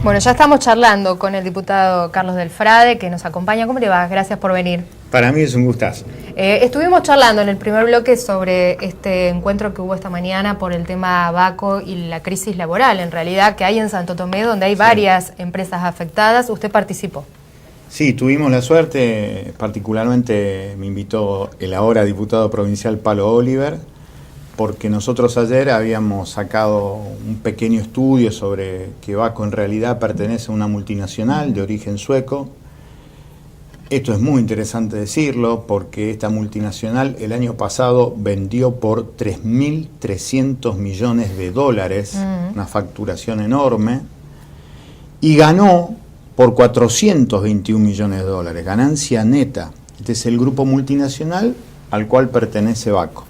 Bueno, ya estamos charlando con el diputado Carlos Delfrade, que nos acompaña. ¿Cómo le va? Gracias por venir. Para mí es un gustazo. Estuvimos charlando en el primer bloque sobre este encuentro que hubo esta mañana por el tema Baco y la crisis laboral, en realidad, que hay en Santo Tomé, donde hay varias empresas afectadas. ¿Usted participó? Sí, tuvimos la suerte, particularmente me invitó el ahora diputado provincial Palo Oliver, porque nosotros ayer habíamos sacado un pequeño estudio sobre que Baco en realidad pertenece a una multinacional de origen sueco. Esto es muy interesante decirlo porque esta multinacional el año pasado vendió por 3.300 millones de dólares, una facturación enorme, y ganó por 421 millones de dólares, ganancia neta. Este es el grupo multinacional al cual pertenece Baco.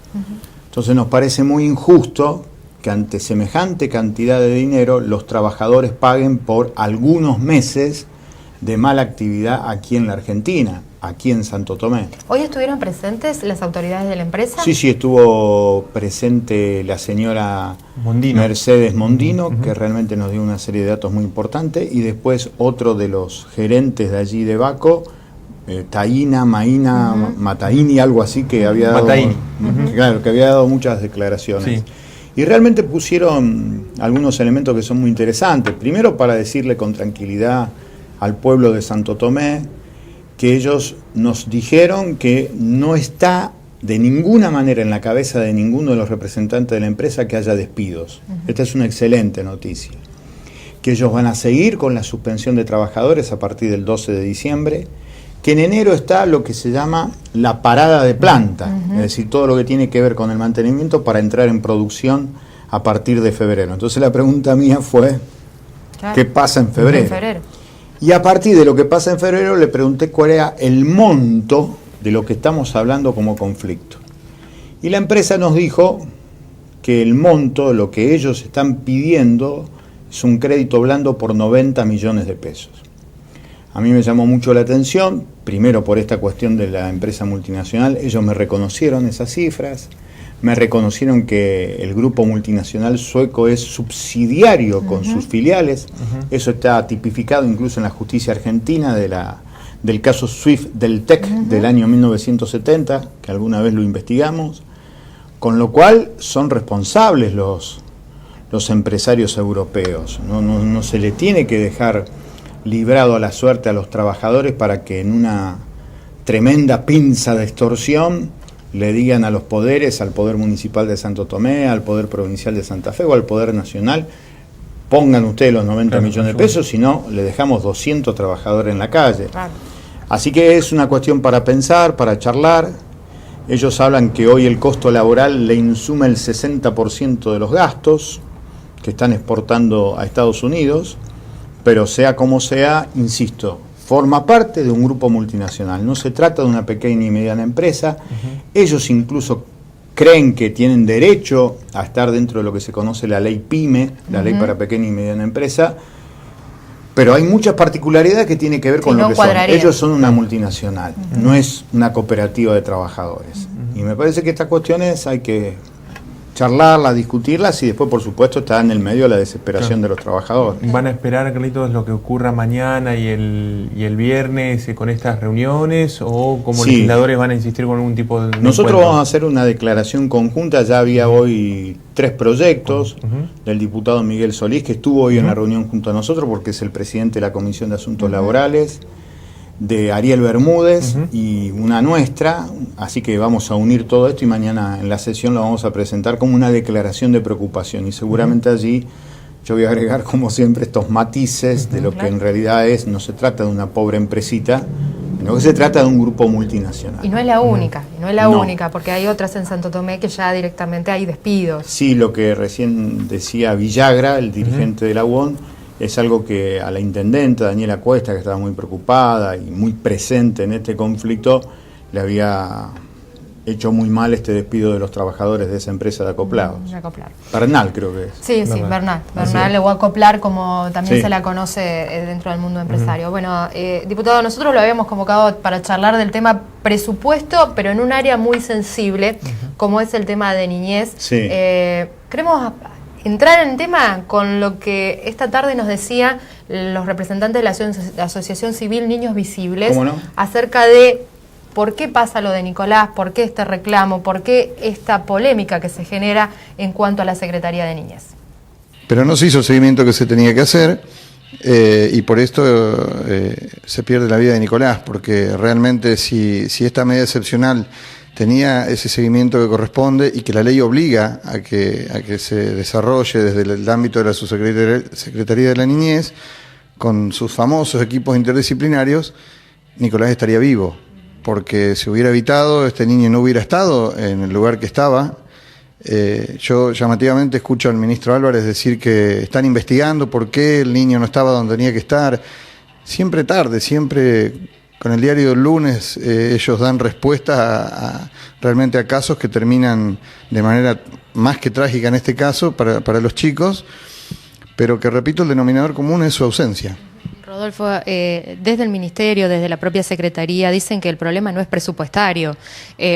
Entonces nos parece muy injusto que ante semejante cantidad de dinero los trabajadores paguen por algunos meses de mala actividad aquí en la Argentina, aquí en Santo Tomé. ¿Hoy estuvieron presentes las autoridades de la empresa? Sí, estuvo presente la señora Mondino. Mercedes Mondino, que realmente nos dio una serie de datos muy importantes, y después otro de los gerentes de allí de Baco, Mataini, algo así, que había dado, claro, que había dado muchas declaraciones. Sí. Y realmente pusieron algunos elementos que son muy interesantes. Primero, para decirle con tranquilidad al pueblo de Santo Tomé que ellos nos dijeron que no está de ninguna manera en la cabeza de ninguno de los representantes de la empresa que haya despidos. Esta es una excelente noticia. Que ellos van a seguir con la suspensión de trabajadores a partir del 12 de diciembre, que en enero está lo que se llama la parada de planta, es decir, todo lo que tiene que ver con el mantenimiento para entrar en producción a partir de febrero. Entonces la pregunta mía fue, claro, ¿qué pasa en febrero? Y a partir de lo que pasa en febrero le pregunté cuál era el monto de lo que estamos hablando como conflicto. Y la empresa nos dijo que el monto, lo que ellos están pidiendo, es un crédito blando por 90 millones de pesos. A mí me llamó mucho la atención, primero por esta cuestión de la empresa multinacional. Ellos me reconocieron esas cifras, me reconocieron que el grupo multinacional sueco es subsidiario con sus filiales. Eso está tipificado incluso en la justicia argentina del caso SWIFT del TEC del año 1970, que alguna vez lo investigamos, con lo cual son responsables los empresarios europeos. No se le tiene que dejar librado a la suerte a los trabajadores para que en una tremenda pinza de extorsión le digan a los poderes, al Poder Municipal de Santo Tomé, al Poder Provincial de Santa Fe o al Poder Nacional, pongan ustedes los 90 millones de pesos, si no, le dejamos 200 trabajadores en la calle. Claro. Así que es una cuestión para pensar, para charlar. Ellos hablan que hoy el costo laboral le insume el 60% de los gastos que están exportando a Estados Unidos, pero sea como sea, insisto, forma parte de un grupo multinacional. No se trata de una pequeña y mediana empresa. Ellos incluso creen que tienen derecho a estar dentro de lo que se conoce la ley PYME, la ley para pequeña y mediana empresa, pero hay muchas particularidades que tienen que ver con lo que son. Ellos son una multinacional, no es una cooperativa de trabajadores. Y me parece que estas cuestiones hay que charlarlas, discutirlas, y después, por supuesto, está en el medio de la desesperación de los trabajadores. ¿Van a esperar, Carlitos, lo que ocurra mañana y el viernes con estas reuniones, o como legisladores van a insistir con algún tipo de Nosotros encuentro? Vamos a hacer una declaración conjunta. Ya había hoy 3 proyectos del diputado Miguel Solís, que estuvo hoy en la reunión junto a nosotros, porque es el presidente de la Comisión de Asuntos Laborales, de Ariel Bermúdez y una nuestra, así que vamos a unir todo esto y mañana en la sesión lo vamos a presentar como una declaración de preocupación, y seguramente allí yo voy a agregar, como siempre, estos matices de lo que en realidad es. No se trata de una pobre empresita, sino que se trata de un grupo multinacional. Y no es la única, única, porque hay otras en Santo Tomé que ya directamente hay despidos. Sí, lo que recién decía Villagra, el dirigente de la UON, es algo que a la intendente Daniela Cuesta, que estaba muy preocupada y muy presente en este conflicto, le había hecho muy mal este despido de los trabajadores de esa empresa de acoplados. Bernal, creo que es. Sí, Bernal o Acoplar, como también se la conoce dentro del mundo empresario. Bueno, diputado, nosotros lo habíamos convocado para charlar del tema presupuesto, pero en un área muy sensible, como es el tema de niñez. Sí. Queremos entrar en tema con lo que esta tarde nos decían los representantes de la Asociación Civil Niños Visibles. ¿Cómo no? Acerca de por qué pasa lo de Nicolás, por qué este reclamo, por qué esta polémica que se genera en cuanto a la Secretaría de Niñez. Pero no se hizo el seguimiento que se tenía que hacer y por esto se pierde la vida de Nicolás, porque realmente si esta medida excepcional tenía ese seguimiento que corresponde y que la ley obliga a que se desarrolle desde el ámbito de la Subsecretaría de la Niñez, con sus famosos equipos interdisciplinarios, Nicolás estaría vivo, porque si hubiera evitado, este niño no hubiera estado en el lugar que estaba. Yo llamativamente escucho al ministro Álvarez decir que están investigando por qué el niño no estaba donde tenía que estar. Siempre tarde, siempre con el diario del lunes ellos dan respuesta realmente a casos que terminan de manera más que trágica en este caso para los chicos, pero que, repito, el denominador común es su ausencia. Rodolfo, desde el Ministerio, desde la propia Secretaría, dicen que el problema no es presupuestario.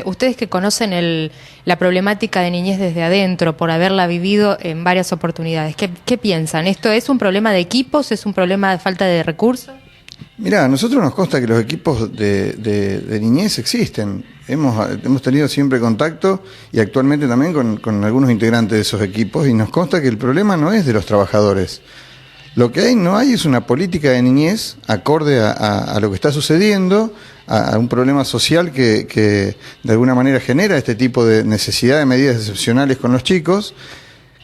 Ustedes que conocen la problemática de niñez desde adentro, por haberla vivido en varias oportunidades, ¿qué piensan? ¿Esto es un problema de equipos? ¿Es un problema de falta de recursos? Mirá, a nosotros nos consta que los equipos de niñez existen. Hemos tenido siempre contacto y actualmente también con algunos integrantes de esos equipos, y nos consta que el problema no es de los trabajadores. Lo que no hay es una política de niñez acorde a lo que está sucediendo, a un problema social que de alguna manera genera este tipo de necesidad de medidas excepcionales con los chicos,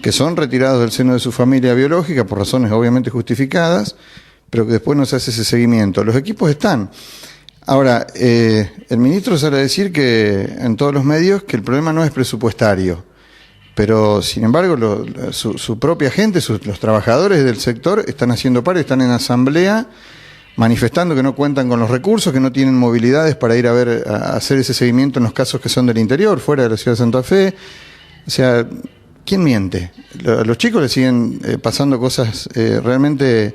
que son retirados del seno de su familia biológica por razones obviamente justificadas, pero que después no se hace ese seguimiento. Los equipos están. Ahora, el ministro sale a decir que en todos los medios que el problema no es presupuestario, pero sin embargo su propia gente, los trabajadores del sector están haciendo paro, están en asamblea manifestando que no cuentan con los recursos, que no tienen movilidades para ir a hacer ese seguimiento en los casos que son del interior, fuera de la ciudad de Santa Fe. O sea, ¿quién miente? A los chicos les siguen pasando cosas realmente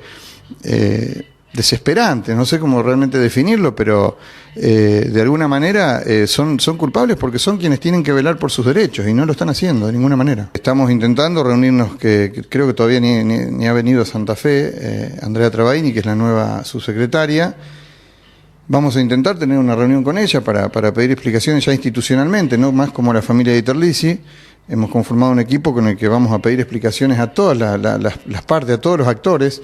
desesperantes, no sé cómo realmente definirlo, pero de alguna manera son culpables porque son quienes tienen que velar por sus derechos y no lo están haciendo de ninguna manera. Estamos intentando reunirnos, que creo que todavía ni ha venido a Santa Fe, Andrea Travaini, que es la nueva subsecretaria. Vamos a intentar tener una reunión con ella para pedir explicaciones ya institucionalmente, no más como la familia de Iterlizzi. Hemos conformado un equipo con el que vamos a pedir explicaciones a todas las partes, a todos los actores.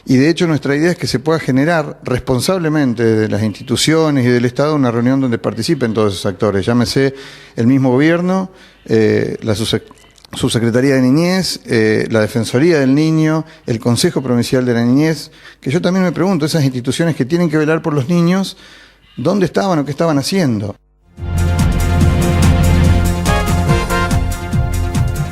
Y de hecho nuestra idea es que se pueda generar responsablemente de las instituciones y del Estado una reunión donde participen todos esos actores, llámese el mismo gobierno, la Subsecretaría de Niñez, la Defensoría del Niño, el Consejo Provincial de la Niñez, que yo también me pregunto, esas instituciones que tienen que velar por los niños, ¿dónde estaban o qué estaban haciendo?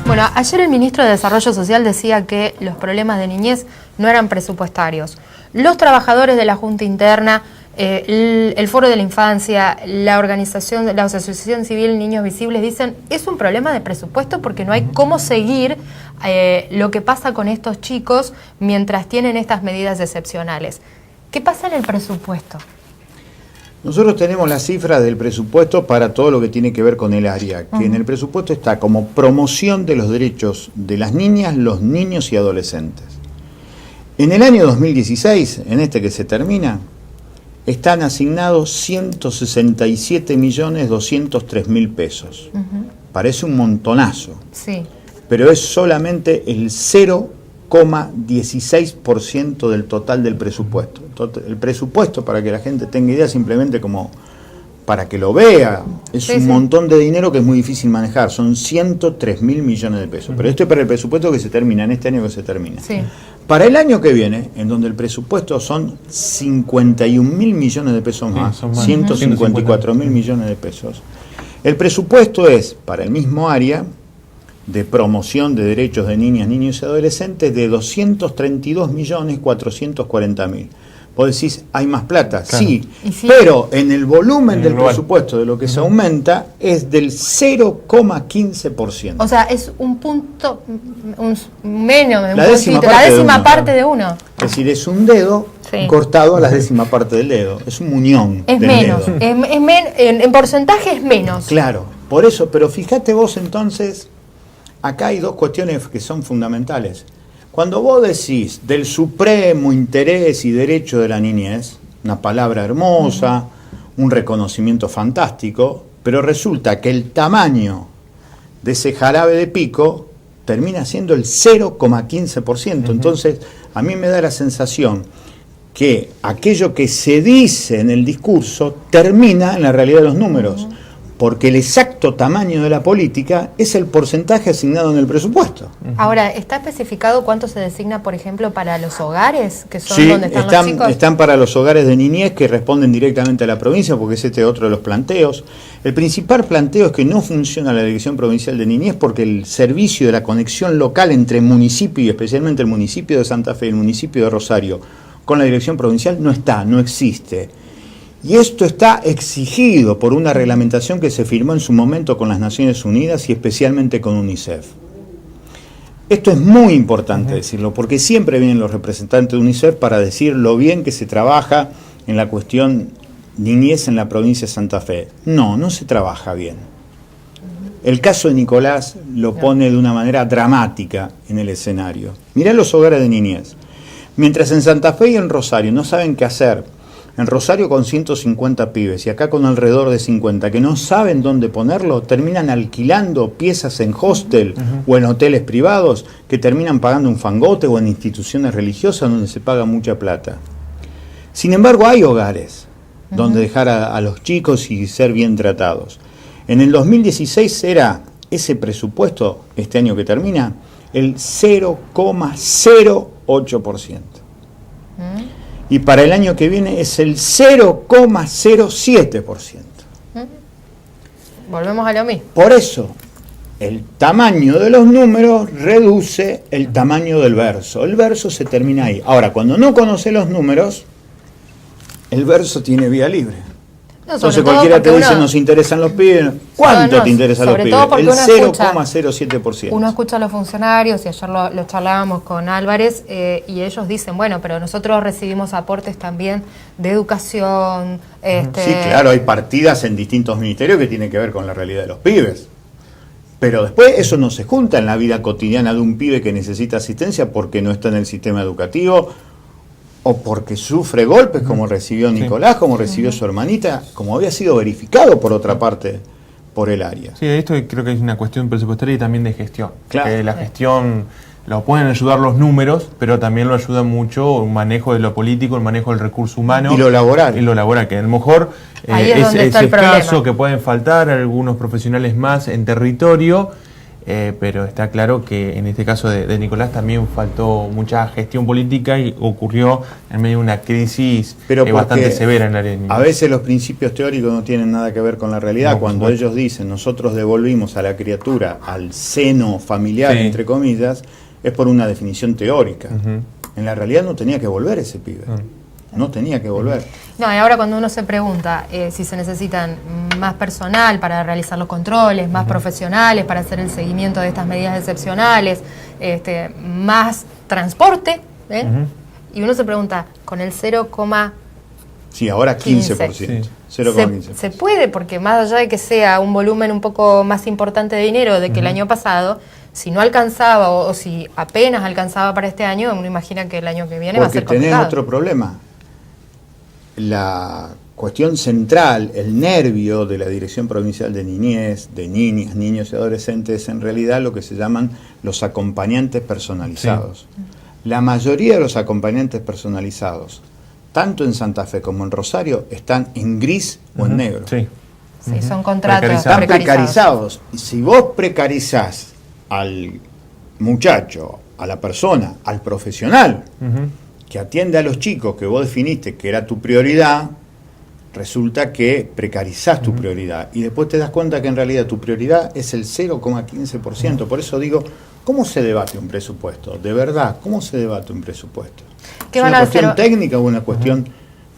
Bueno, ayer el ministro de Desarrollo Social decía que los problemas de niñez no eran presupuestarios. Los trabajadores de la Junta Interna, el Foro de la Infancia, la Asociación Civil Niños Visibles dicen es un problema de presupuesto porque no hay cómo seguir lo que pasa con estos chicos mientras tienen estas medidas excepcionales. ¿Qué pasa en el presupuesto? Nosotros tenemos la cifra del presupuesto para todo lo que tiene que ver con el área, que en el presupuesto está como promoción de los derechos de las niñas, los niños y adolescentes. En el año 2016, en este que se termina, están asignados 167.203.000 pesos. Parece un montonazo, sí, pero es solamente el 0,16% del total del presupuesto. El presupuesto, para que la gente tenga idea, simplemente como para que lo vea, es un montón de dinero que es muy difícil manejar, son 103.000 millones de pesos. Pero esto es para el presupuesto que se termina, en este año que se termina. Sí. Para el año que viene, en donde el presupuesto son 51.000 millones de pesos más, 154.000 millones de pesos, el presupuesto es, para el mismo área, de promoción de derechos de niñas, niños y adolescentes de 232.440.000. Vos decís, hay más plata, claro. Sí, pero en el volumen del presupuesto de lo que se aumenta es del 0,15%. O sea, es un punto menos, la décima parte de uno. Es decir, es un dedo cortado a la décima parte del dedo, es un muñón. Es menos, en porcentaje es menos. Claro, por eso, pero fíjate vos entonces acá hay dos cuestiones que son fundamentales. Cuando vos decís del supremo interés y derecho de la niñez, una palabra hermosa, un reconocimiento fantástico, pero resulta que el tamaño de ese jarabe de pico termina siendo el 0,15%. Entonces, a mí me da la sensación que aquello que se dice en el discurso termina en la realidad de los números, porque el exacto tamaño de la política es el porcentaje asignado en el presupuesto. Ahora, ¿está especificado cuánto se designa, por ejemplo, para los hogares, que son Sí, donde están los chicos? están para los hogares de niñez que responden directamente a la provincia, porque es otro de los planteos. El principal planteo es que no funciona la Dirección Provincial de Niñez porque el servicio de la conexión local entre municipio y especialmente el municipio de Santa Fe y el municipio de Rosario con la Dirección Provincial no existe. Y esto está exigido por una reglamentación que se firmó en su momento con las Naciones Unidas y especialmente con UNICEF. Esto es muy importante decirlo, porque siempre vienen los representantes de UNICEF para decir lo bien que se trabaja en la cuestión niñez en la provincia de Santa Fe. No se trabaja bien. El caso de Nicolás lo pone de una manera dramática en el escenario. Mirá los hogares de niñez. Mientras en Santa Fe y en Rosario no saben qué hacer, en Rosario con 150 pibes y acá con alrededor de 50 que no saben dónde ponerlo, terminan alquilando piezas en hostel o en hoteles privados que terminan pagando un fangote o en instituciones religiosas donde se paga mucha plata. Sin embargo, hay hogares donde dejar a los chicos y ser bien tratados. En el 2016 era ese presupuesto, este año que termina, el 0,08%. Y para el año que viene es el 0,07%. Volvemos a lo mismo. Por eso, el tamaño de los números reduce el tamaño del verso. El verso se termina ahí. Ahora, cuando no conoce los números, el verso tiene vía libre. No, entonces cualquiera te dice, nos interesan los pibes. ¿Cuánto te interesan los pibes? El 0,07%. Uno escucha a los funcionarios, y ayer lo charlábamos con Álvarez, y ellos dicen, bueno, pero nosotros recibimos aportes también de educación. Sí, claro, hay partidas en distintos ministerios que tienen que ver con la realidad de los pibes. Pero después eso no se junta en la vida cotidiana de un pibe que necesita asistencia porque no está en el sistema educativo, o porque sufre golpes como recibió Nicolás, como recibió su hermanita, como había sido verificado por otra parte por el área. Sí, esto creo que es una cuestión presupuestaria y también de gestión. Claro. La gestión lo pueden ayudar los números, pero también lo ayuda mucho un manejo de lo político, el manejo del recurso humano. Y lo laboral. Y lo laboral, que a lo mejor es escaso, que pueden faltar algunos profesionales más en territorio. Pero está claro que en este caso de Nicolás también faltó mucha gestión política y ocurrió en medio de una crisis bastante severa en el área de niños. A veces los principios teóricos no tienen nada que ver con la realidad. Cuando ellos dicen nosotros devolvimos a la criatura al seno familiar, entre comillas, es por una definición teórica. En la realidad no tenía que volver ese pibe. No tenía que volver. No, y ahora cuando uno se pregunta si se necesitan más personal para realizar los controles, más profesionales para hacer el seguimiento de estas medidas excepcionales, más transporte, y uno se pregunta, con el 0,15%. Sí, ahora 15%. Sí. 0,15%. Se puede, porque más allá de que sea un volumen un poco más importante de dinero de que el año pasado, si no alcanzaba o si apenas alcanzaba para este año, uno imagina que el año que viene va a ser complicado. Porque tenés otro problema. La cuestión central, el nervio de la Dirección Provincial de Niñez, de niñas, niños y adolescentes, es en realidad lo que se llaman los acompañantes personalizados. Sí. La mayoría de los acompañantes personalizados, tanto en Santa Fe como en Rosario, están en gris o en negro. Sí, son contratos están precarizados. Y si vos precarizás al muchacho, a la persona, al profesional, que atiende a los chicos que vos definiste que era tu prioridad, resulta que precarizás tu prioridad y después te das cuenta que en realidad tu prioridad es el 0,15%. Por eso digo, ¿cómo se debate un presupuesto? De verdad, ¿cómo se debate un presupuesto? ¿Es una cuestión técnica o una cuestión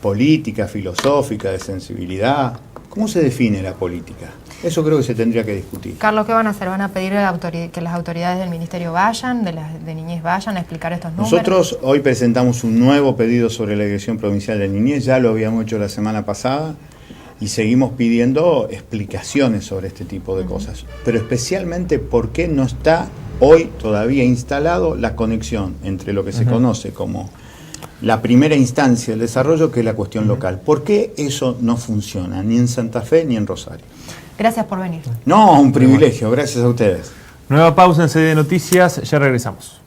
política, filosófica, de sensibilidad? ¿Cómo se define la política? Eso creo que se tendría que discutir. Carlos, ¿qué van a hacer? ¿Van a pedir que las autoridades del Ministerio vayan, de Niñez vayan a explicar estos números? Nosotros hoy presentamos un nuevo pedido sobre la Dirección Provincial de Niñez, ya lo habíamos hecho la semana pasada, y seguimos pidiendo explicaciones sobre este tipo de cosas, pero especialmente por qué no está hoy todavía instalado la conexión entre lo que se conoce como la primera instancia del desarrollo, que es la cuestión local. ¿Por qué eso no funciona ni en Santa Fe ni en Rosario? Gracias por venir. No, un privilegio, gracias a ustedes. Nueva pausa en CD Noticias, ya regresamos.